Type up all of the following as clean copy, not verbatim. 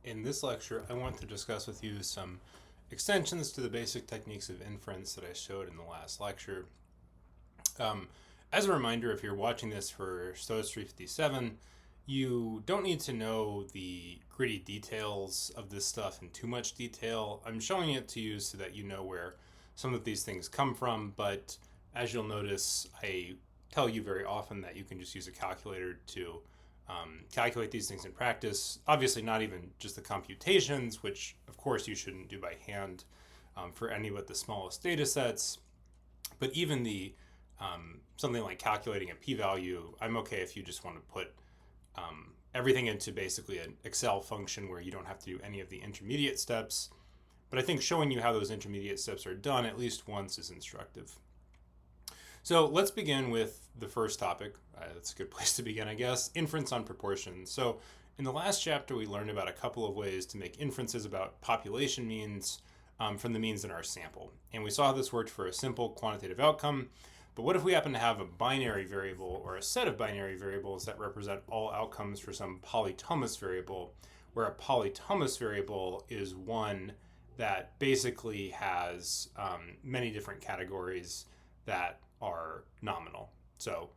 In this lecture, I want to discuss with you some extensions to the basic techniques of inference that I showed in the last lecture. As a reminder, if you're watching this for SOC257, you don't need to know the gritty details of this stuff in too much detail. I'm showing it to you so that you know where some of these things come from, but as you'll notice, I tell you very often that you can just use a calculator to calculate these things in practice. Obviously not even just the computations, which of course you shouldn't do by hand for any but the smallest data sets, but even the something like calculating a p-value, I'm okay if you just want to put everything into basically an Excel function where you don't have to do any of the intermediate steps. But I think showing you how those intermediate steps are done at least once is instructive. So let's begin with the first topic. That's a good place to begin, I guess. Inference on proportions. So in the last chapter, we learned about a couple of ways to make inferences about population means from the means in our sample. And we saw how this worked for a simple quantitative outcome. But what if we happen to have a binary variable or a set of binary variables that represent all outcomes for some polytomous variable, where a polytomous variable is one that basically has many different categories that are nominal. So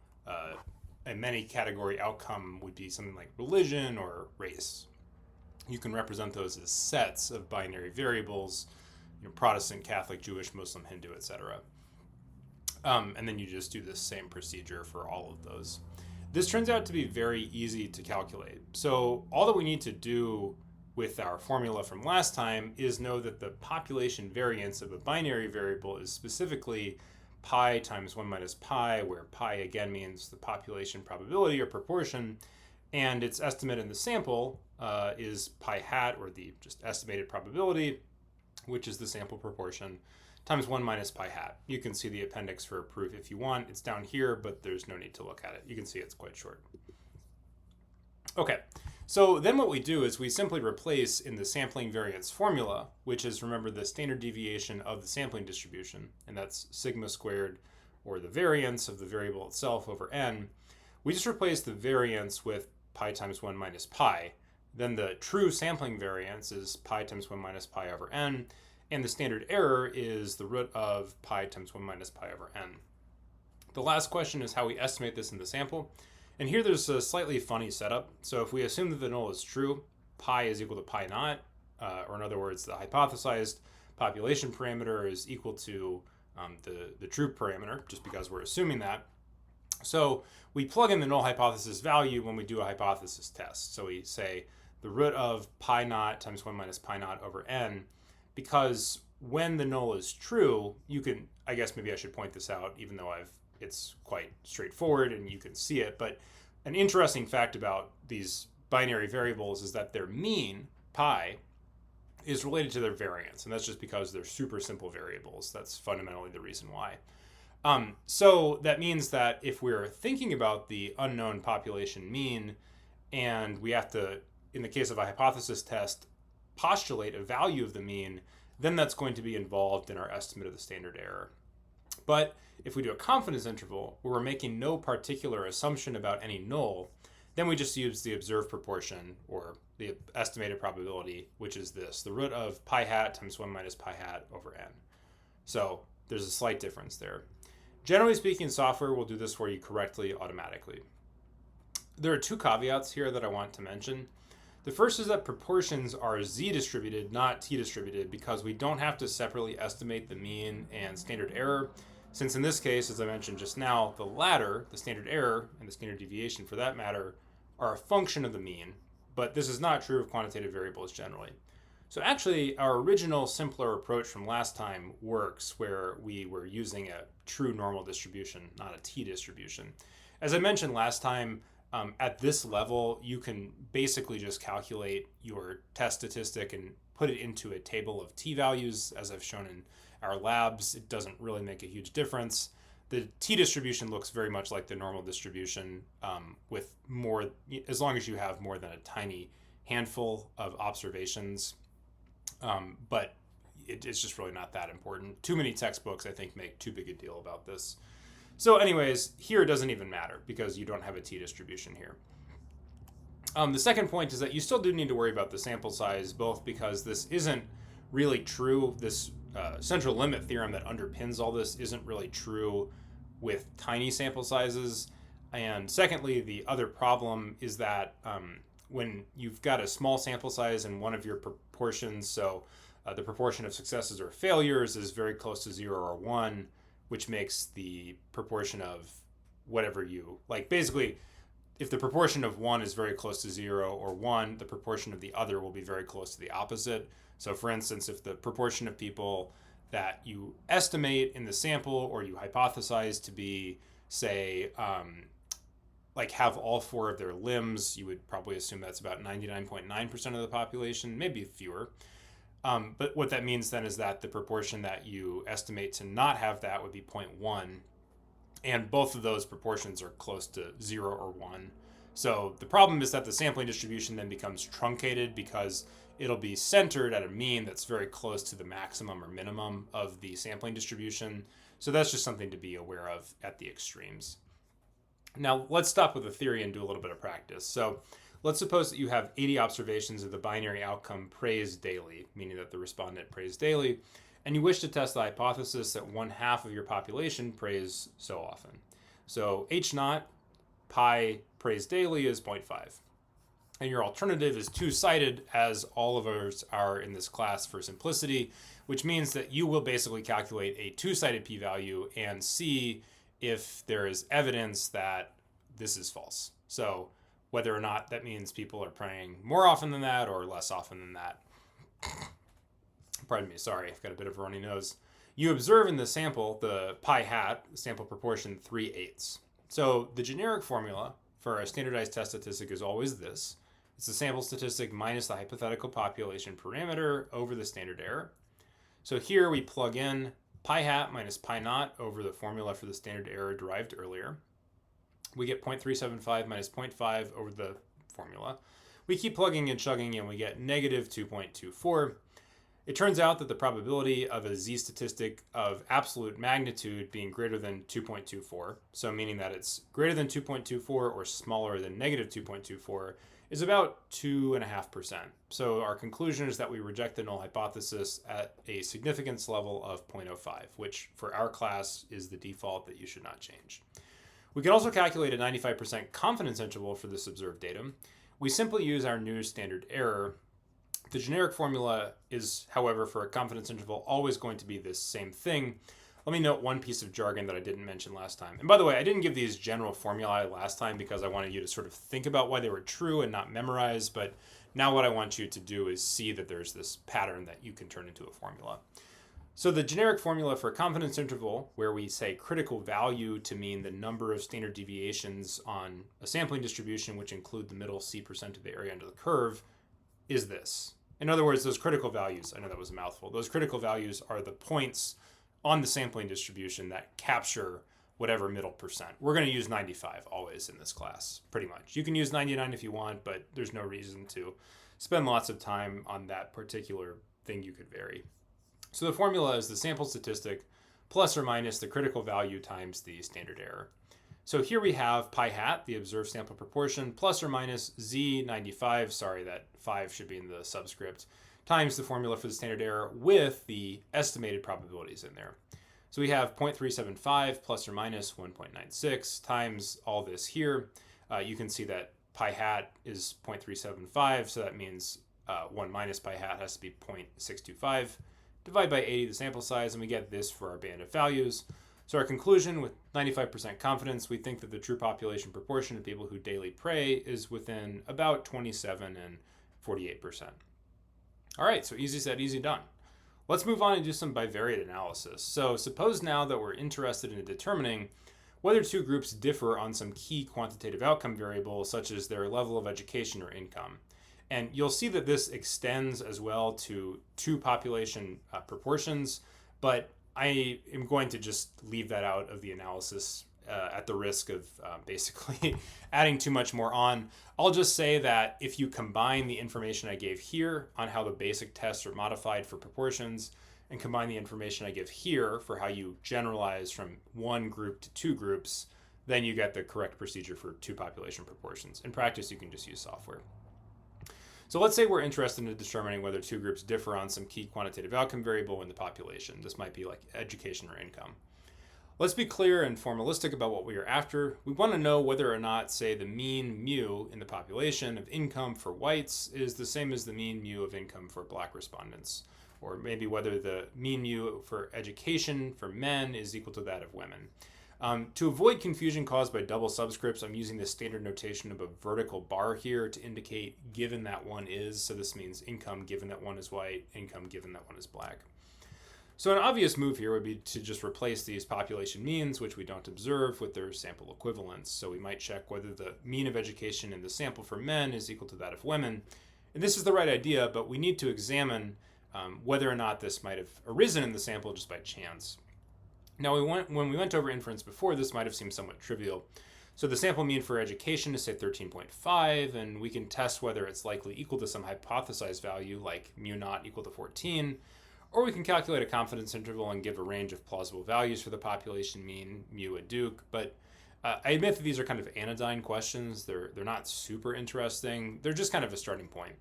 a many category outcome would be something like religion or race. You can represent those as sets of binary variables, Protestant, Catholic, Jewish, Muslim, Hindu, etc. And then you just do the same procedure for all of those. This turns out to be very easy to calculate. So all that we need to do with our formula from last time is know that the population variance of a binary variable is specifically pi times 1 minus pi, where pi again means the population probability or proportion, and its estimate in the sample is pi hat, or the just estimated probability, which is the sample proportion, times 1 minus pi hat. You can see the appendix for a proof if you want. It's down here, but there's no need to look at it. You can see it's quite short. Okay, so then what we do is we simply replace in the sampling variance formula, which is, remember, the standard deviation of the sampling distribution, and that's sigma squared, or the variance of the variable itself over n. We just replace the variance with pi times 1 minus pi. Then the true sampling variance is pi times 1 minus pi over n, and the standard error is the root of pi times 1 minus pi over n. The last question is how we estimate this in the sample. And here there's a slightly funny setup. So if we assume that the null is true, pi is equal to pi naught, or in other words, the hypothesized population parameter is equal to the true parameter, just because we're assuming that. So we plug in the null hypothesis value when we do a hypothesis test. So we say the root of pi naught times 1 minus pi naught over n, because when the null is true, you can, I guess maybe I should point this out, even though it's quite straightforward and you can see it, but an interesting fact about these binary variables is that their mean, pi, is related to their variance, and that's just because they're super simple variables. That's fundamentally the reason why. So that means that if we're thinking about the unknown population mean, and we have to, in the case of a hypothesis test, postulate a value of the mean, then that's going to be involved in our estimate of the standard error. But if we do a confidence interval where we're making no particular assumption about any null, then we just use the observed proportion, or the estimated probability, which is this, the root of pi hat times 1 minus pi hat over n. So there's a slight difference there. Generally speaking, software will do this for you correctly automatically. There are two caveats here that I want to mention. The first is that proportions are z-distributed, not t-distributed, because we don't have to separately estimate the mean and standard error, since in this case, as I mentioned just now, the latter, the standard error, and the standard deviation for that matter, are a function of the mean, but this is not true of quantitative variables generally. So actually, our original simpler approach from last time works, where we were using a true normal distribution, not a t-distribution. As I mentioned last time, at this level, you can basically just calculate your test statistic and put it into a table of t-values, as I've shown in our labs. It doesn't really make a huge difference. The t-distribution looks very much like the normal distribution, with more, as long as you have more than a tiny handful of observations. But it's just really not that important. Too many textbooks, I think, make too big a deal about this. So anyways, here it doesn't even matter because you don't have a t-distribution here. The second point is that you still do need to worry about the sample size, both because this isn't really true. This central limit theorem that underpins all this isn't really true with tiny sample sizes. And secondly, the other problem is that when you've got a small sample size in one of your proportions, so the proportion of successes or failures is very close to 0 or 1, which makes the proportion of whatever you, like basically, if the proportion of one is very close to 0 or 1, the proportion of the other will be very close to the opposite. So for instance, if the proportion of people that you estimate in the sample or you hypothesize to be, say, like have all 4 of their limbs, you would probably assume that's about 99.9% of the population, maybe fewer. But what that means then is that the proportion that you estimate to not have that would be 0.1. And both of those proportions are close to 0 or 1. So the problem is that the sampling distribution then becomes truncated because it'll be centered at a mean that's very close to the maximum or minimum of the sampling distribution. So that's just something to be aware of at the extremes. Now let's stop with the theory and do a little bit of practice. So let's suppose that you have 80 observations of the binary outcome praised daily, meaning that the respondent prays daily, and you wish to test the hypothesis that 1/2 of your population prays so often. So H0 pi praised daily is 0.5. And your alternative is two-sided, as all of us are in this class for simplicity, which means that you will basically calculate a two-sided p-value and see if there is evidence that this is false. So whether or not that means people are praying more often than that or less often than that. Pardon me, sorry, I've got a bit of a runny nose. You observe in the sample the pi hat, sample proportion 3/8. So the generic formula for a standardized test statistic is always this. It's the sample statistic minus the hypothetical population parameter over the standard error. So here we plug in pi hat minus pi naught over the formula for the standard error derived earlier. We get 0.375 minus 0.5 over the formula. We keep plugging and chugging and we get negative 2.24. It turns out that the probability of a z statistic of absolute magnitude being greater than 2.24, so meaning that it's greater than 2.24 or smaller than negative 2.24, is about 2.5%. So our conclusion is that we reject the null hypothesis at a significance level of 0.05, which for our class is the default that you should not change. We can also calculate a 95% confidence interval for this observed datum. We simply use our new standard error. The generic formula is, however, for a confidence interval, always going to be this same thing. Let me note one piece of jargon that I didn't mention last time. And by the way, I didn't give these general formulae last time because I wanted you to sort of think about why they were true and not memorize. But now what I want you to do is see that there's this pattern that you can turn into a formula. So the generic formula for a confidence interval, where we say critical value to mean the number of standard deviations on a sampling distribution, which include the middle C% of the area under the curve, is this. In other words, those critical values, I know that was a mouthful, those critical values are the points on the sampling distribution that capture whatever middle percent. We're going to use 95 always in this class, pretty much. You can use 99 if you want, but there's no reason to spend lots of time on that particular thing you could vary. So the formula is the sample statistic plus or minus the critical value times the standard error. So here we have pi hat, the observed sample proportion, plus or minus z95, sorry, that 5 should be in the subscript, times the formula for the standard error with the estimated probabilities in there. So we have 0.375 plus or minus 1.96 times all this here. You can see that pi hat is 0.375, so that means 1 minus pi hat has to be 0.625. Divide by 80 the sample size, and we get this for our band of values. So our conclusion, with 95% confidence, we think that the true population proportion of people who daily pray is within about 27 and 48%. All right, so easy said, easy done. Let's move on and do some bivariate analysis. So suppose now that we're interested in determining whether two groups differ on some key quantitative outcome variable, such as their level of education or income. And you'll see that this extends as well to two population proportions, but I am going to just leave that out of the analysis at the risk of basically adding too much more on. I'll just say that if you combine the information I gave here on how the basic tests are modified for proportions and combine the information I give here for how you generalize from one group to two groups, then you get the correct procedure for two population proportions. In practice, you can just use software. So let's say we're interested in determining whether two groups differ on some key quantitative outcome variable in the population. This might be like education or income. Let's be clear and formalistic about what we are after. We want to know whether or not, say, the mean mu in the population of income for whites is the same as the mean mu of income for black respondents, or maybe whether the mean mu for education for men is equal to that of women. To avoid confusion caused by double subscripts, I'm using the standard notation of a vertical bar here to indicate given that one is. So this means income given that one is white, income given that one is black. So an obvious move here would be to just replace these population means, which we don't observe, with their sample equivalents. So we might check whether the mean of education in the sample for men is equal to that of women. And this is the right idea, but we need to examine whether or not this might have arisen in the sample just by chance. Now, when we went over inference before, this might have seemed somewhat trivial. So the sample mean for education is, say, 13.5, and we can test whether it's likely equal to some hypothesized value, like mu naught equal to 14, or we can calculate a confidence interval and give a range of plausible values for the population mean, mu at Duke. But I admit that these are kind of anodyne questions. They're not super interesting. They're just kind of a starting point.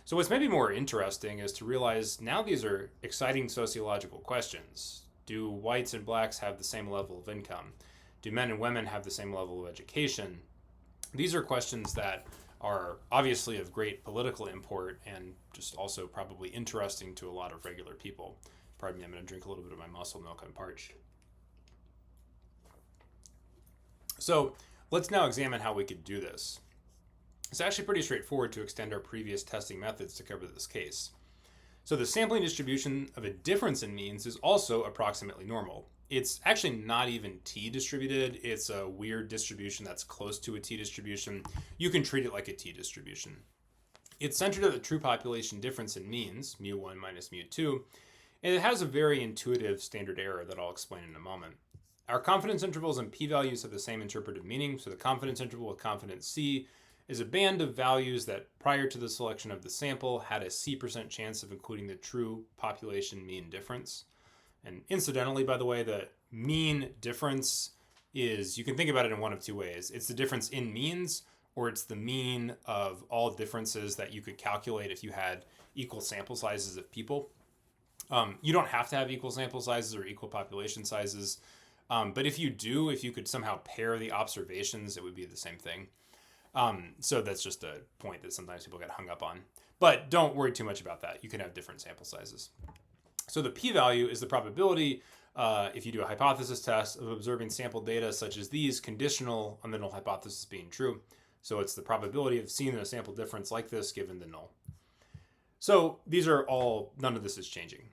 So what's maybe more interesting is to realize now these are exciting sociological questions. Do whites and blacks have the same level of income? Do men and women have the same level of education? These are questions that are obviously of great political import and just also probably interesting to a lot of regular people. Pardon me, I'm going to drink a little bit of my muscle milk. I'm parched. So let's now examine how we could do this. It's actually pretty straightforward to extend our previous testing methods to cover this case. So the sampling distribution of a difference in means is also approximately normal. It's actually not even t-distributed. It's a weird distribution that's close to a t-distribution. You can treat it like a t-distribution. It's centered at the true population difference in means, mu1 minus mu2, and it has a very intuitive standard error that I'll explain in a moment. Our confidence intervals and p-values have the same interpretive meaning, so the confidence interval with confidence c is a band of values that prior to the selection of the sample had a C% chance of including the true population mean difference. And incidentally, by the way, the mean difference is, you can think about it in one of two ways. It's the difference in means, or it's the mean of all differences that you could calculate if you had equal sample sizes of people. You don't have to have equal sample sizes or equal population sizes, but if you do, if you could somehow pair the observations, it would be the same thing. So that's just a point that sometimes people get hung up on. But don't worry too much about that. You can have different sample sizes. So the p-value is the probability, if you do a hypothesis test, of observing sample data such as these conditional on the null hypothesis being true. So it's the probability of seeing a sample difference like this given the null. So these are all, none of this is changing.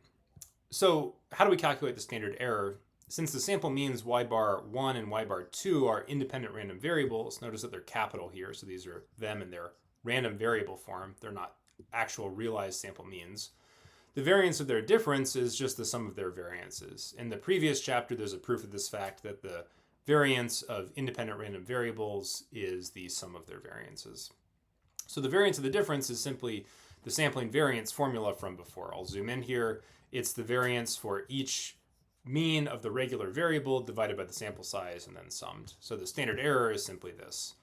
So how do we calculate the standard error? Since the sample means y bar 1 and y bar 2 are independent random variables, notice that they're capital here, so these are them in their random variable form. They're not actual realized sample means. The variance of their difference is just the sum of their variances. In the previous chapter, there's a proof of this fact that the variance of independent random variables is the sum of their variances. So the variance of the difference is simply the sampling variance formula from before. I'll zoom in here. It's the variance for each mean of the regular variable divided by the sample size and then summed. So the standard error is simply this.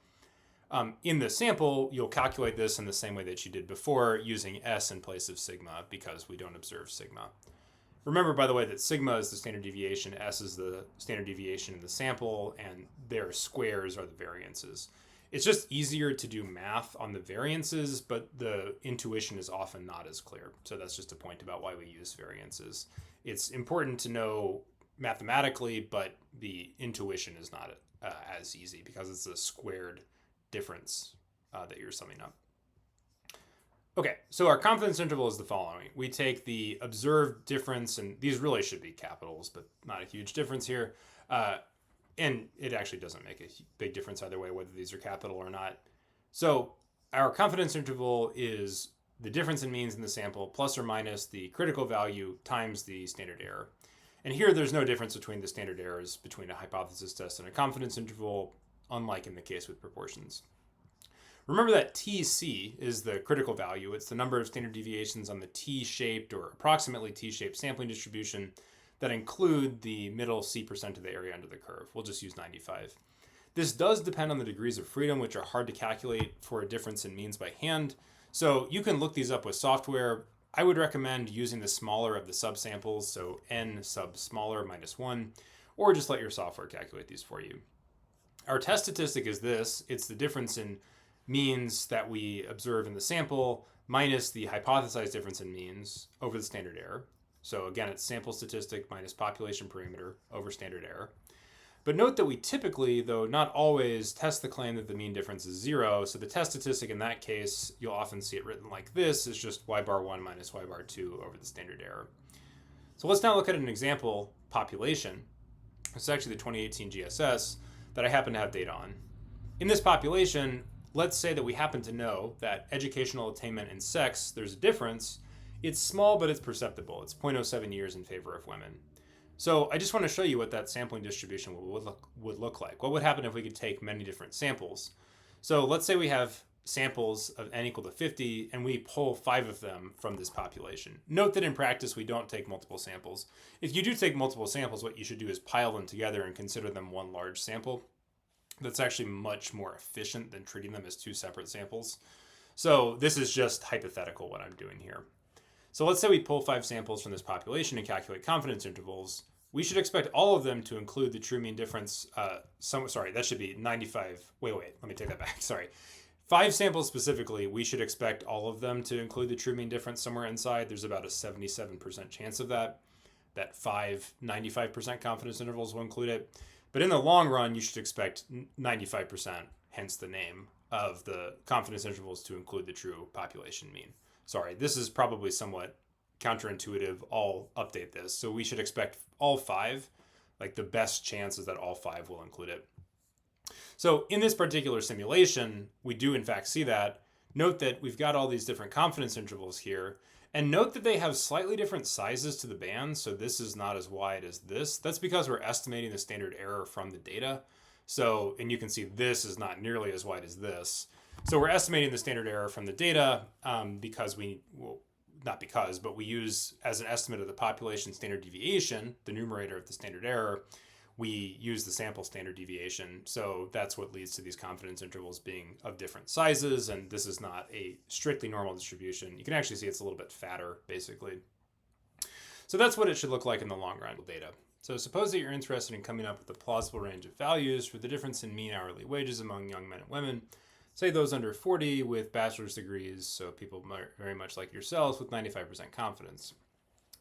In the sample, you'll calculate this in the same way that you did before, using S in place of sigma because we don't observe sigma. Remember, by the way, that sigma is the standard deviation, S is the standard deviation in the sample, and their squares are the variances. It's just easier to do math on the variances, but the intuition is often not as clear. So that's just a point about why we use variances. It's important to know mathematically, but the intuition is not as easy because it's a squared difference that you're summing up. Okay, so our confidence interval is the following. We take the observed difference, and these really should be capitals, but not a huge difference here. And it actually doesn't make a big difference either way, whether these are capital or not. So our confidence interval is the difference in means in the sample plus or minus the critical value times the standard error. And here there's no difference between the standard errors between a hypothesis test and a confidence interval, unlike in the case with proportions. Remember that TC is the critical value. It's the number of standard deviations on the T-shaped or approximately T-shaped sampling distribution that include the middle C% of the area under the curve. We'll just use 95. This does depend on the degrees of freedom, which are hard to calculate for a difference in means by hand. So you can look these up with software. I would recommend using the smaller of the subsamples, so n sub smaller minus 1, or just let your software calculate these for you. Our test statistic is this. It's the difference in means that we observe in the sample minus the hypothesized difference in means over the standard error. So again, it's sample statistic minus population perimeter over standard error. But note that we typically, though not always, test the claim that the mean difference is 0. So the test statistic in that case, you'll often see it written like this. It's just y bar 1 minus y bar 2 over the standard error. So let's now look at an example population. This is actually the 2018 GSS that I happen to have data on. In this population, let's say that we happen to know that educational attainment in sex, there's a difference. It's small, but it's perceptible. It's 0.07 years in favor of women. So I just want to show you what that sampling distribution would look like. What would happen if we could take many different samples? So let's say we have samples of n equal to 50, and we pull 5 of them from this population. Note that in practice, we don't take multiple samples. If you do take multiple samples, what you should do is pile them together and consider them one large sample. That's actually much more efficient than treating them as 2 separate samples. So this is just hypothetical what I'm doing here. So let's say we pull 5 samples from this population and calculate confidence intervals. We should expect all of them to include the true mean difference. That should be 95. Wait, let me take that back. Sorry. 5 samples specifically, we should expect all of them to include the true mean difference somewhere inside. There's about a 77% chance of that 5 95% confidence intervals will include it. But in the long run, you should expect 95%, hence the name, of the confidence intervals to include the true population mean. Sorry, this is probably somewhat counterintuitive. I'll update this. So we should expect all 5, like the best chance is that all 5 will include it. So in this particular simulation, we do in fact see that. Note that we've got all these different confidence intervals here, and note that they have slightly different sizes to the band. So this is not as wide as this. That's because we're estimating the standard error from the data. So, and you can see this is not nearly as wide as this. So we're estimating the standard error from the data because we use as an estimate of the population standard deviation, the numerator of the standard error, we use the sample standard deviation. So that's what leads to these confidence intervals being of different sizes. And this is not a strictly normal distribution. You can actually see it's a little bit fatter, basically. So that's what it should look like in the long run data. So suppose that you're interested in coming up with a plausible range of values for the difference in mean hourly wages among young men and women. Say those under 40 with bachelor's degrees, so people very much like yourselves with 95% confidence.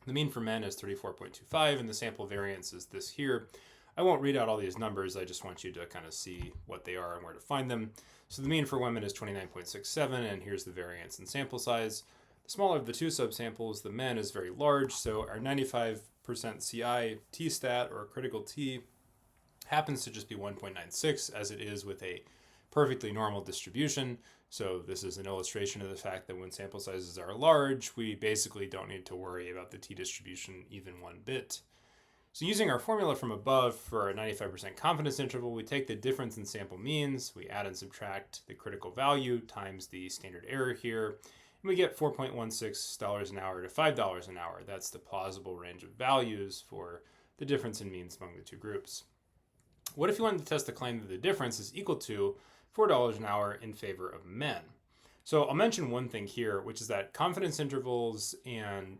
The mean for men is 34.25, and the sample variance is this here. I won't read out all these numbers, I just want you to kind of see what they are and where to find them. So the mean for women is 29.67, and here's the variance in sample size. The smaller of the 2 subsamples, the men, is very large, so our 95% CI t-stat, or critical t, happens to just be 1.96, as it is with a perfectly normal distribution. So this is an illustration of the fact that when sample sizes are large, we basically don't need to worry about the t-distribution even one bit. So using our formula from above for our 95% confidence interval, we take the difference in sample means, we add and subtract the critical value times the standard error here, and we get $4.16 an hour to $5 an hour. That's the plausible range of values for the difference in means among the 2 groups. What if you wanted to test the claim that the difference is equal to $4 an hour in favor of men? So I'll mention one thing here, which is that confidence intervals and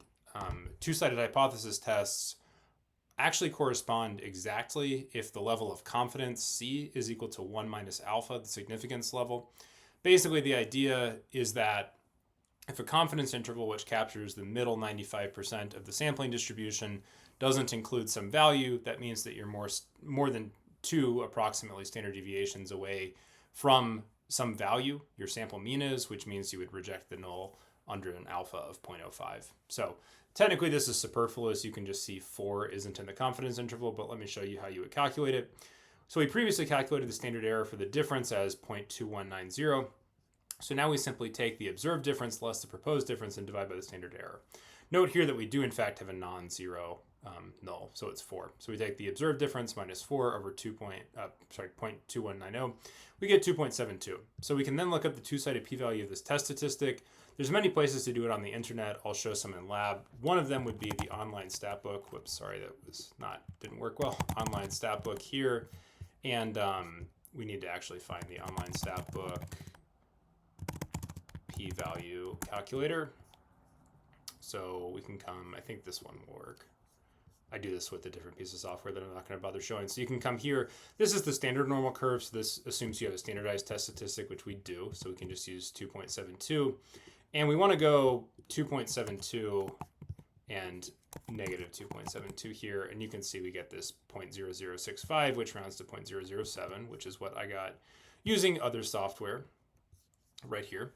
two-sided hypothesis tests actually correspond exactly if the level of confidence C is equal to 1 minus alpha, the significance level. Basically, the idea is that if a confidence interval which captures the middle 95% of the sampling distribution doesn't include some value, that means that you're more than 2 approximately standard deviations away from some value your sample mean is, which means you would reject the null under an alpha of 0.05. So technically this is superfluous. You can just see 4 isn't in the confidence interval, but let me show you how you would calculate it. So we previously calculated the standard error for the difference as 0.2190. So now we simply take the observed difference less the proposed difference and divide by the standard error. Note here that we do in fact have a non-zero null, so it's 4. So we take the observed difference minus 4 over 0.2190. We get 2.72. So we can then look up the two-sided p-value of this test statistic. There's many places to do it on the internet. I'll show some in lab. One of them would be the online stat book. Whoops, sorry, that didn't work well. Online stat book here. And we need to actually find the online stat book p-value calculator. So we can come, I think this one will work. I do this with a different piece of software that I'm not going to bother showing. So you can come here. This is the standard normal curve. So this assumes you have a standardized test statistic, which we do. So we can just use 2.72. And we want to go 2.72 and negative 2.72 here. And you can see we get this 0.0065, which rounds to 0.007, which is what I got using other software right here.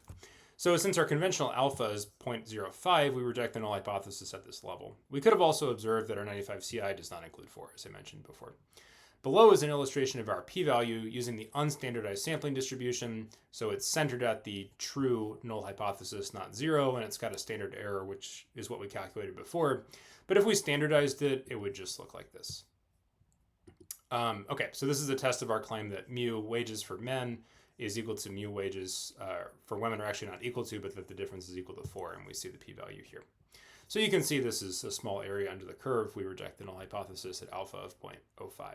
So since our conventional alpha is 0.05, we reject the null hypothesis at this level. We could have also observed that our 95 CI does not include 4, as I mentioned before. Below is an illustration of our p-value using the unstandardized sampling distribution. So it's centered at the true null hypothesis, not 0, and it's got a standard error, which is what we calculated before. But if we standardized it, it would just look like this. Okay, so this is a test of our claim that mu wages for men is equal to mu wages for women are actually not equal to, but that the difference is equal to 4, and we see the p-value here. So you can see this is a small area under the curve. We reject the null hypothesis at alpha of 0.05.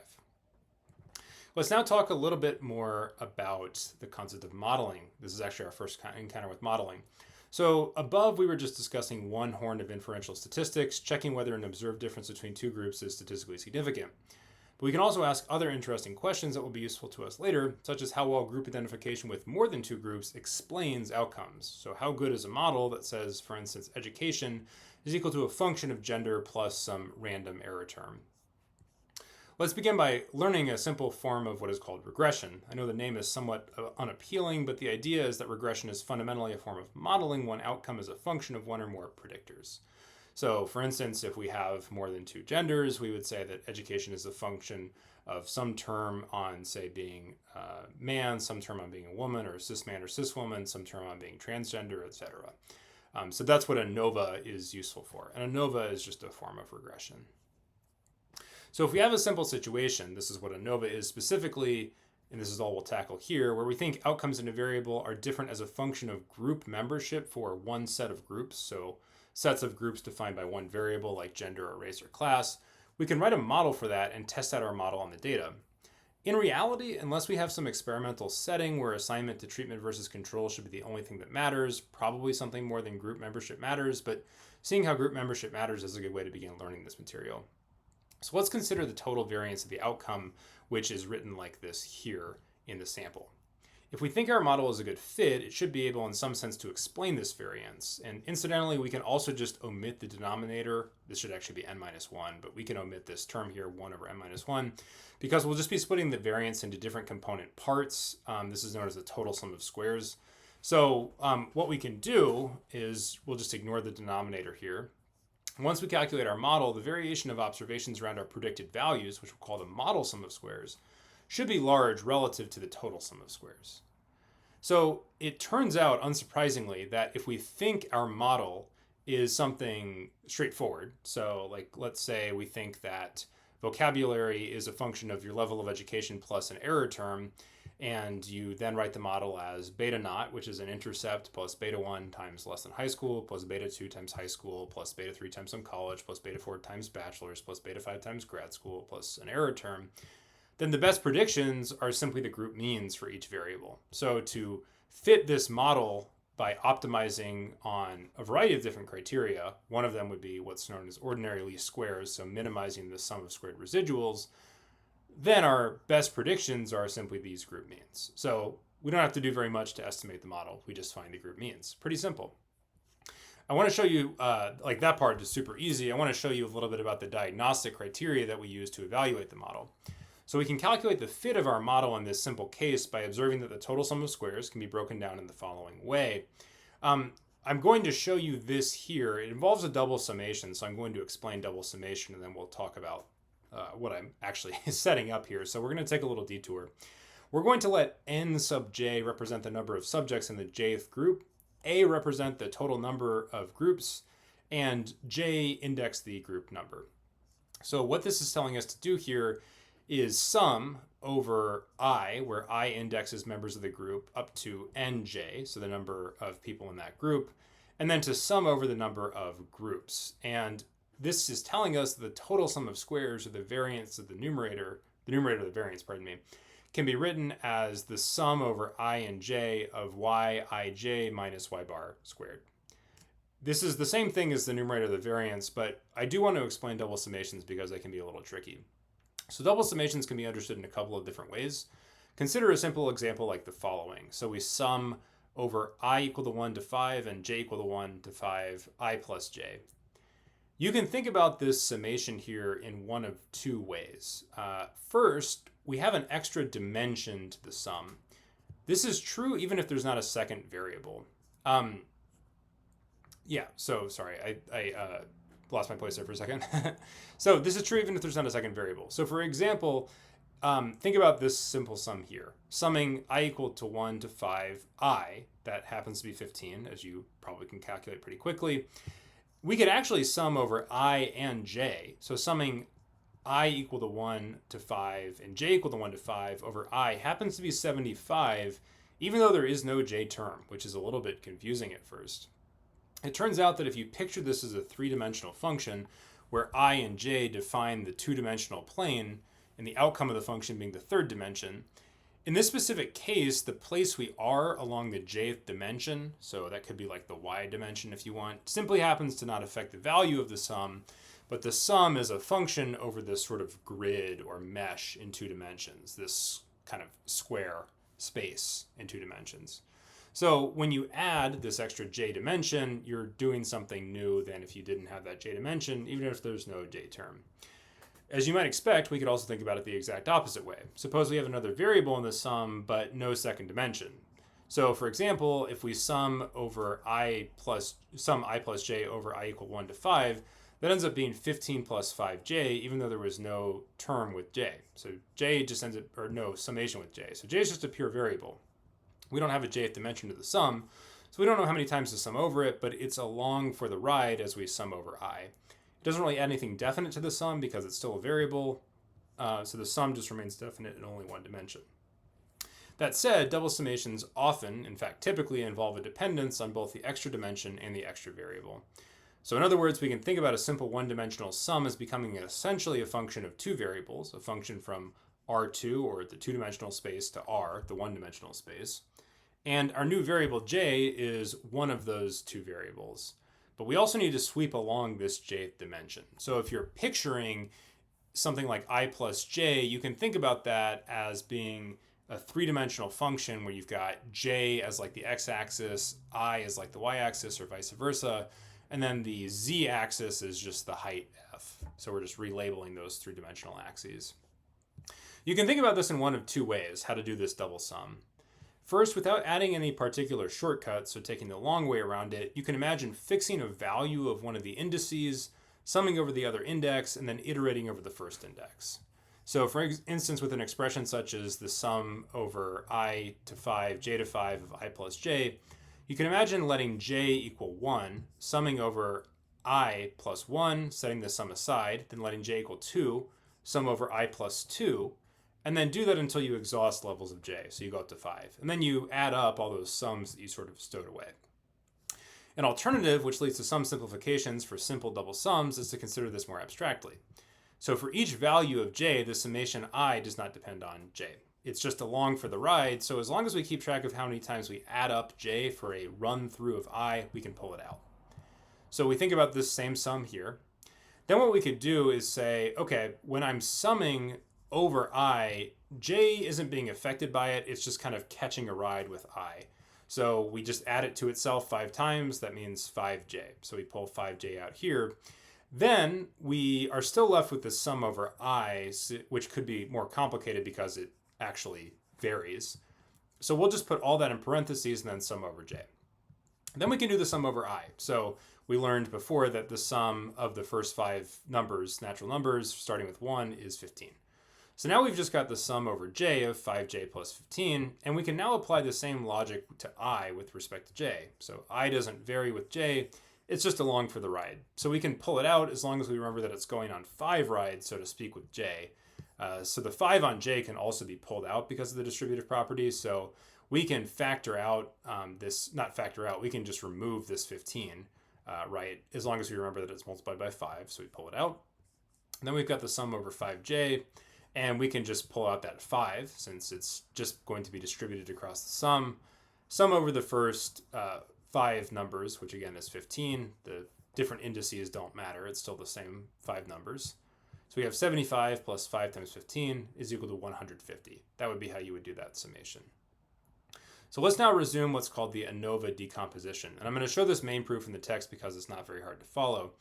Let's now talk a little bit more about the concept of modeling. This is actually our first encounter with modeling. So above, we were just discussing one horn of inferential statistics, checking whether an observed difference between two groups is statistically significant. But we can also ask other interesting questions that will be useful to us later, such as how well group identification with more than two groups explains outcomes. So how good is a model that says, for instance, education is equal to a function of gender plus some random error term? Let's begin by learning a simple form of what is called regression. I know the name is somewhat unappealing, but the idea is that regression is fundamentally a form of modeling one outcome as a function of one or more predictors. So for instance, if we have more than two genders, we would say that education is a function of some term on, say, being man, some term on being a woman, or cis man or cis woman, some term on being transgender, etc. So that's what ANOVA is useful for. And ANOVA is just a form of regression. So if we have a simple situation, this is what ANOVA is specifically, and this is all we'll tackle here, where we think outcomes in a variable are different as a function of group membership for one set of groups. So sets of groups defined by one variable like gender or race or class. We can write a model for that and test out our model on the data. In reality, unless we have some experimental setting where assignment to treatment versus control should be the only thing that matters, probably something more than group membership matters, but seeing how group membership matters is a good way to begin learning this material. So let's consider the total variance of the outcome, which is written like this here in the sample. If we think our model is a good fit, it should be able in some sense to explain this variance. And incidentally, we can also just omit the denominator. This should actually be n-1, but we can omit this term here, 1 over n-1, because we'll just be splitting the variance into different component parts. This is known as the total sum of squares. So what we can do is we'll just ignore the denominator here. Once we calculate our model, the variation of observations around our predicted values, which we'll call the model sum of squares, should be large relative to the total sum of squares. So it turns out, unsurprisingly, that if we think our model is something straightforward, so like let's say we think that vocabulary is a function of your level of education plus an error term, and you then write the model as beta naught, which is an intercept, plus beta 1 times less than high school, plus beta 2 times high school, plus beta 3 times some college, plus beta 4 times bachelor's, plus beta 5 times grad school, plus an error term, then the best predictions are simply the group means for each variable. So to fit this model by optimizing on a variety of different criteria, one of them would be what's known as ordinary least squares, so minimizing the sum of squared residuals, then our best predictions are simply these group means. So we don't have to do very much to estimate the model. We just find the group means. Pretty simple. I want to show you, like that part is super easy. I want to show you a little bit about the diagnostic criteria that we use to evaluate the model. So we can calculate the fit of our model in this simple case by observing that the total sum of squares can be broken down in the following way. I'm going to show you this here. It involves a double summation, so I'm going to explain double summation, and then we'll talk about what I'm actually setting up here. So we're going to take a little detour. We're going to let n sub j represent the number of subjects in the jth group, a represent the total number of groups, and j index the group number. So what this is telling us to do here is sum over I, where I indexes members of the group, up to nj, so the number of people in that group, and then to sum over the number of groups. And this is telling us the total sum of squares, or the variance of the numerator of the variance, can be written as the sum over I and j of yij minus y bar squared. This is the same thing as the numerator of the variance, but I do want to explain double summations because they can be a little tricky. So double summations can be understood in a couple of different ways. Consider a simple example like the following. So we sum over I equal to 1 to 5 and j equal to 1 to 5, I plus j. You can think about this summation here in one of two ways. First, we have an extra dimension to the sum. This is true even if there's not a second variable. Sorry, I lost my place there for a second. So this is true even if there's not a second variable. So for example, think about this simple sum here. Summing I equal to 1 to 5, I, that happens to be 15, as you probably can calculate pretty quickly. We could actually sum over I and j. So summing I equal to 1 to 5 and j equal to 1 to 5 over I happens to be 75, even though there is no j term, which is a little bit confusing at first. It turns out that if you picture this as a three-dimensional function where I and j define the two-dimensional plane and the outcome of the function being the third dimension, in this specific case, the place we are along the jth dimension, so that could be like the y dimension if you want, simply happens to not affect the value of the sum, but the sum is a function over this sort of grid or mesh in two dimensions, this kind of square space in two dimensions. So when you add this extra j dimension, you're doing something new than if you didn't have that j dimension, even if there's no j term. As you might expect, we could also think about it the exact opposite way. Suppose we have another variable in the sum, but no second dimension. So for example, if we sum I plus j over I equal 1 to 5, that ends up being 15 plus 5j, even though there was no term with j. So j just ends up, or no summation with j. So j is just a pure variable. We don't have a jth dimension to the sum, so we don't know how many times to sum over it, but it's along for the ride as we sum over I. It doesn't really add anything definite to the sum because it's still a variable, so the sum just remains definite in only one dimension. That said, double summations often, in fact typically, involve a dependence on both the extra dimension and the extra variable. So in other words, we can think about a simple one-dimensional sum as becoming essentially a function of two variables, a function from R2, or the two-dimensional space, to R, the one-dimensional space. And our new variable j is one of those two variables. But we also need to sweep along this jth dimension. So if you're picturing something like I plus j, you can think about that as being a three-dimensional function where you've got j as like the x-axis, I as like the y-axis, or vice versa, and then the z-axis is just the height f. So we're just relabeling those three-dimensional axes. You can think about this in one of two ways, how to do this double sum. First, without adding any particular shortcut, so taking the long way around it, you can imagine fixing a value of one of the indices, summing over the other index, and then iterating over the first index. So for instance, with an expression such as the sum over I to 5, j to 5 of I plus j, you can imagine letting j equal 1, summing over I plus 1, setting the sum aside, then letting j equal 2, sum over I plus 2, and then do that until you exhaust levels of j, so you go up to 5. And then you add up all those sums that you sort of stowed away. An alternative, which leads to some simplifications for simple double sums, is to consider this more abstractly. So for each value of j, the summation I does not depend on j. It's just along for the ride, so as long as we keep track of how many times we add up j for a run through of I, we can pull it out. So we think about this same sum here. Then what we could do is say, okay, when I'm summing over I, j isn't being affected by it, it's just kind of catching a ride with I. So we just add it to itself 5 times, that means 5j. So we pull 5j out here. Then we are still left with the sum over I, which could be more complicated because it actually varies. So we'll just put all that in parentheses and then sum over j. Then we can do the sum over I. So we learned before that the sum of the first 5 numbers, natural numbers, starting with 1, is 15. So now we've just got the sum over j of 5j plus 15, and we can now apply the same logic to I with respect to j. So I doesn't vary with j, it's just along for the ride. So we can pull it out as long as we remember that it's going on 5 rides, so to speak, with j. So the 5 on j can also be pulled out because of the distributive property, so we can factor out we can just remove this 15, right, as long as we remember that it's multiplied by 5, so we pull it out. And then we've got the sum over 5j, And we can just pull out that 5 since it's just going to be distributed across the sum over the first 5 numbers, which again is 15. The different indices don't matter. It's still the same 5 numbers. So we have 75 plus 5 times 15 is equal to 150. That would be how you would do that summation. So let's now resume what's called the ANOVA decomposition. And I'm going to show this main proof in the text because it's not very hard to follow.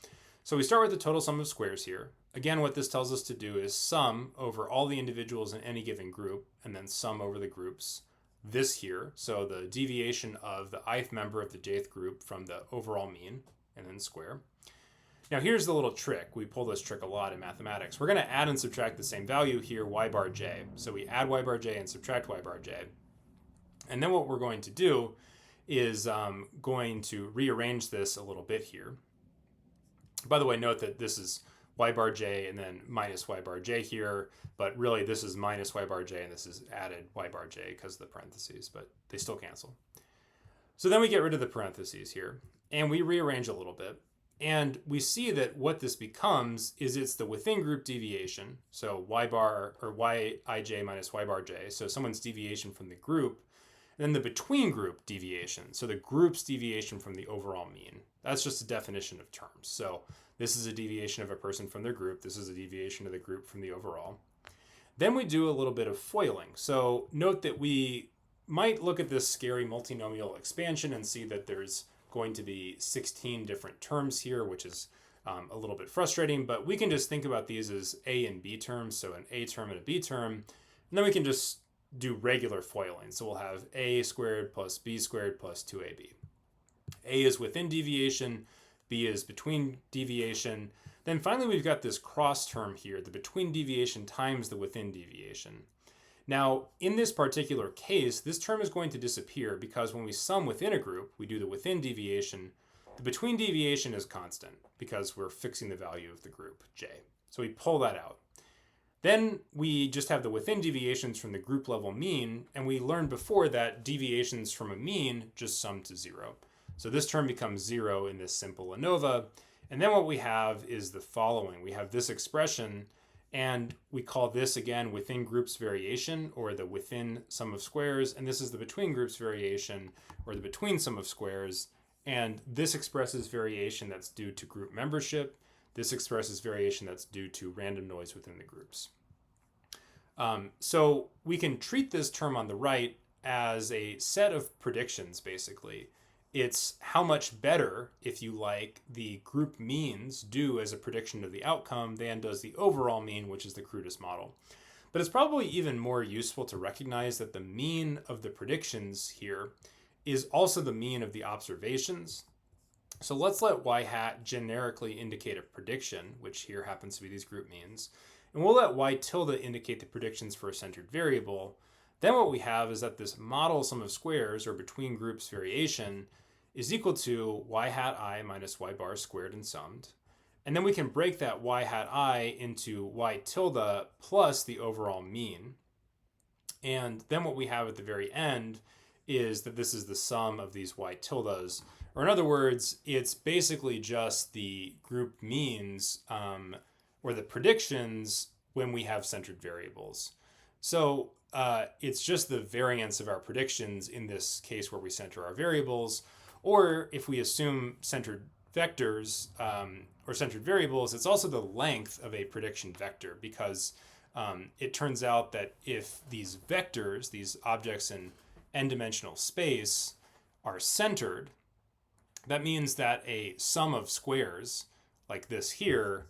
So we start with the total sum of squares here. Again, what this tells us to do is sum over all the individuals in any given group, and then sum over the groups. This here, so the deviation of the ith member of the jth group from the overall mean, and then square. Now here's the little trick. We pull this trick a lot in mathematics. We're going to add and subtract the same value here, y bar j. So we add y bar j and subtract y bar j. And then what we're going to do is going to rearrange this a little bit here. By the way, note that this is y bar j and then minus y bar j here, but really this is minus y bar j and this is added y bar j because of the parentheses, but they still cancel. So then we get rid of the parentheses here and we rearrange a little bit. And we see that what this becomes is it's the within group deviation. So y bar or yij minus y bar j. So someone's deviation from the group. And then the between group deviation. So the group's deviation from the overall mean. That's just a definition of terms. So this is a deviation of a person from their group. This is a deviation of the group from the overall. Then we do a little bit of foiling. So note that we might look at this scary multinomial expansion and see that there's going to be 16 different terms here, which is a little bit frustrating, but we can just think about these as A and B terms. So an A term and a B term, and then we can just do regular foiling. So we'll have a squared plus b squared plus 2ab. A is within deviation, b is between deviation. Then finally we've got this cross term here, the between deviation times the within deviation. Now in this particular case, this term is going to disappear because when we sum within a group, we do the within deviation. The between deviation is constant because we're fixing the value of the group, j. So we pull that out. Then we just have the within deviations from the group level mean, and we learned before that deviations from a mean just sum to 0. So this term becomes 0 in this simple ANOVA. And then what we have is the following. We have this expression, and we call this again within groups variation, or the within sum of squares, and this is the between groups variation, or the between sum of squares. And this expresses variation that's due to group membership. This expresses variation that's due to random noise within the groups. So we can treat this term on the right as a set of predictions, basically. It's how much better, if you like, the group means do as a prediction of the outcome than does the overall mean, which is the crudest model. But it's probably even more useful to recognize that the mean of the predictions here is also the mean of the observations. So let's let y hat generically indicate a prediction, which here happens to be these group means. And we'll let y tilde indicate the predictions for a centered variable. Then what we have is that this model sum of squares, or between groups variation, is equal to y hat I minus y bar squared and summed. And then we can break that y hat I into y tilde plus the overall mean. And then what we have at the very end is that this is the sum of these y tildes. Or in other words, it's basically just the group means or the predictions when we have centered variables. So it's just the variance of our predictions in this case where we center our variables. Or if we assume centered vectors or centered variables, it's also the length of a prediction vector, because it turns out that if these vectors, these objects in n-dimensional space, are centered, that means that a sum of squares, like this here,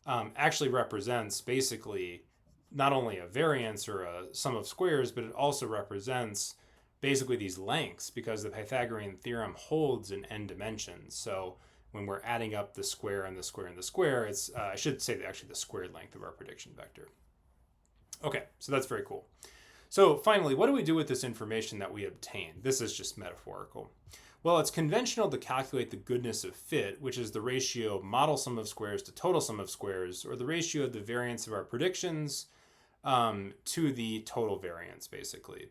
actually represents basically not only a variance or a sum of squares, but it also represents basically these lengths, because the Pythagorean theorem holds in n dimensions. So when we're adding up the square and the square and the square, it's, I should say actually the squared length of our prediction vector. Okay, so that's very cool. So finally, what do we do with this information that we obtain? This is just metaphorical. Well, it's conventional to calculate the goodness of fit, which is the ratio of model sum of squares to total sum of squares, or the ratio of the variance of our predictions to the total variance, basically.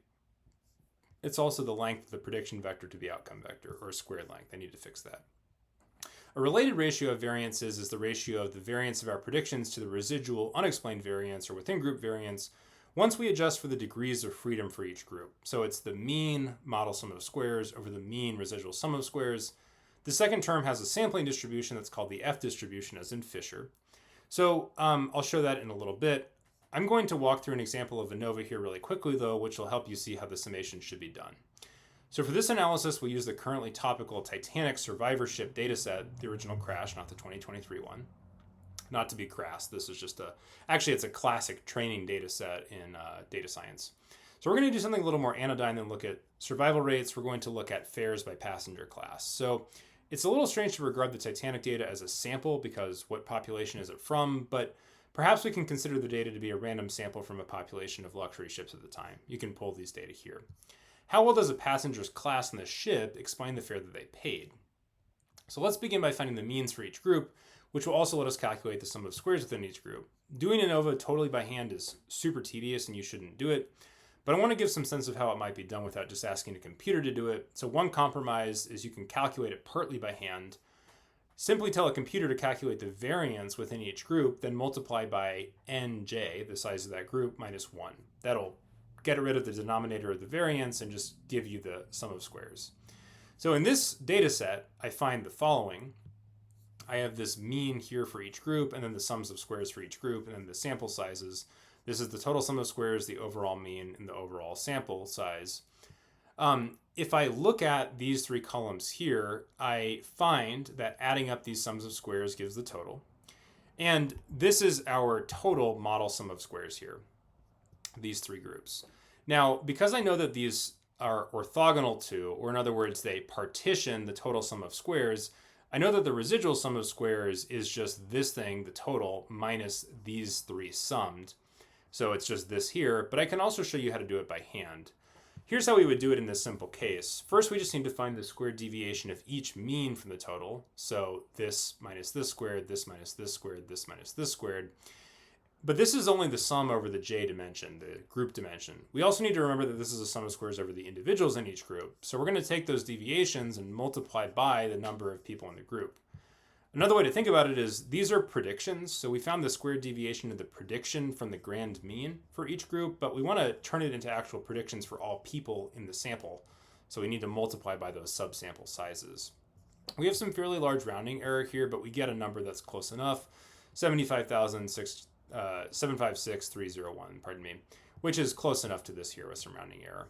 It's also the length of the prediction vector to the outcome vector, or squared length. I need to fix that. A related ratio of variances is the ratio of the variance of our predictions to the residual unexplained variance or within group variance once we adjust for the degrees of freedom for each group. So it's the mean model sum of squares over the mean residual sum of squares. The second term has a sampling distribution that's called the F distribution, as in Fisher. So I'll show that in a little bit. I'm going to walk through an example of ANOVA here really quickly, though, which will help you see how the summation should be done. So for this analysis, we'll use the currently topical Titanic survivorship dataset, the original crash, not the 2023 one. Not to be crass, this is just actually it's a classic training dataset in data science. So we're going to do something a little more anodyne than look at survival rates. We're going to look at fares by passenger class. So it's a little strange to regard the Titanic data as a sample because what population is it from? But perhaps we can consider the data to be a random sample from a population of luxury ships at the time. You can pull these data here. How well does a passenger's class on the ship explain the fare that they paid? So let's begin by finding the means for each group, which will also let us calculate the sum of squares within each group. Doing ANOVA totally by hand is super tedious and you shouldn't do it, but I want to give some sense of how it might be done without just asking a computer to do it. So one compromise is you can calculate it partly by hand. Simply tell a computer to calculate the variance within each group, then multiply by nj, the size of that group, minus 1. That'll get rid of the denominator of the variance and just give you the sum of squares. So in this data set, I find the following. I have this mean here for each group, and then the sums of squares for each group, and then the sample sizes. This is the total sum of squares, the overall mean, and the overall sample size. If I look at these three columns here, I find that adding up these sums of squares gives the total. And this is our total model sum of squares here, these three groups. Now, because I know that these are orthogonal to, or in other words, they partition the total sum of squares, I know that the residual sum of squares is just this thing, the total, minus these three summed. So it's just this here, but I can also show you how to do it by hand. Here's how we would do it in this simple case. First, we just need to find the squared deviation of each mean from the total. So this minus this squared, this minus this squared, this minus this squared. But this is only the sum over the j dimension, the group dimension. We also need to remember that this is a sum of squares over the individuals in each group. So we're going to take those deviations and multiply by the number of people in the group. Another way to think about it is these are predictions. So we found the squared deviation of the prediction from the grand mean for each group, but we want to turn it into actual predictions for all people in the sample. So we need to multiply by those subsample sizes. We have some fairly large rounding error here, but we get a number that's close enough, 756,301, pardon me, which is close enough to this here with some rounding error.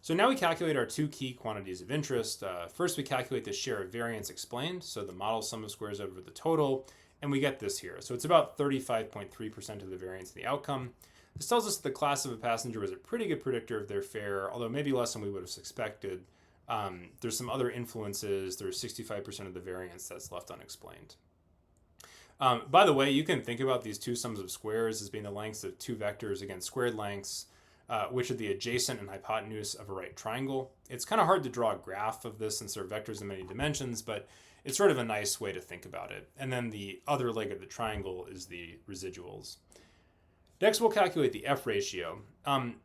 So now we calculate our two key quantities of interest. First, we calculate the share of variance explained, so the model sum of squares over the total, and we get this here. So it's about 35.3% of the variance in the outcome. This tells us that the class of a passenger was a pretty good predictor of their fare, although maybe less than we would have expected. There's some other influences. There's 65% of the variance that's left unexplained. By the way, you can think about these two sums of squares as being the lengths of two vectors against squared lengths, which are the adjacent and hypotenuse of a right triangle. It's kind of hard to draw a graph of this since there are vectors in many dimensions, but it's sort of a nice way to think about it. And then the other leg of the triangle is the residuals. Next, we'll calculate the F ratio.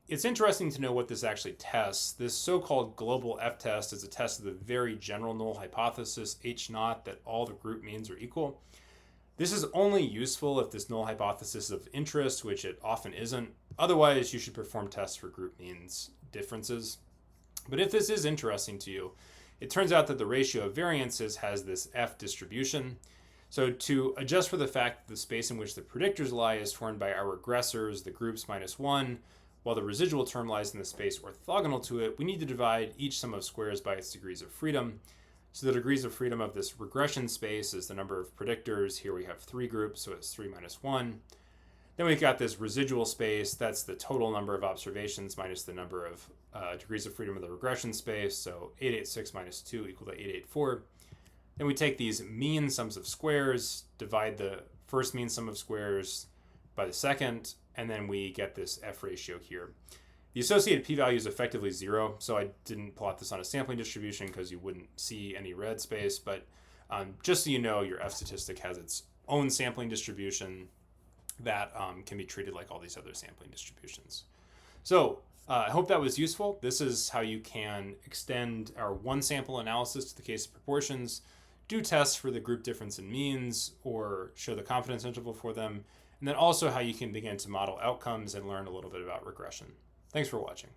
It's interesting to know what this actually tests. This so-called global F test is a test of the very general null hypothesis, H naught, that all the group means are equal. This is only useful if this null hypothesis is of interest, which it often isn't. Otherwise, you should perform tests for group means differences. But if this is interesting to you, it turns out that the ratio of variances has this F distribution. So to adjust for the fact that the space in which the predictors lie is formed by our regressors, the groups minus 1, while the residual term lies in the space orthogonal to it, we need to divide each sum of squares by its degrees of freedom. So the degrees of freedom of this regression space is the number of predictors. Here we have 3 groups, so it's 3 minus 1. Then we've got this residual space. That's the total number of observations minus the number of degrees of freedom of the regression space. So 886 minus 2 equal to 884. Then we take these mean sums of squares, divide the first mean sum of squares by the second, and then we get this F ratio here. The associated p-value is effectively 0, so I didn't plot this on a sampling distribution because you wouldn't see any red space, but just so you know, your F statistic has its own sampling distribution that can be treated like all these other sampling distributions. So I hope that was useful. This is how you can extend our one sample analysis to the case of proportions. do tests for the group difference in means or show the confidence interval for them, and then also how you can begin to model outcomes and learn a little bit about regression. Thanks for watching.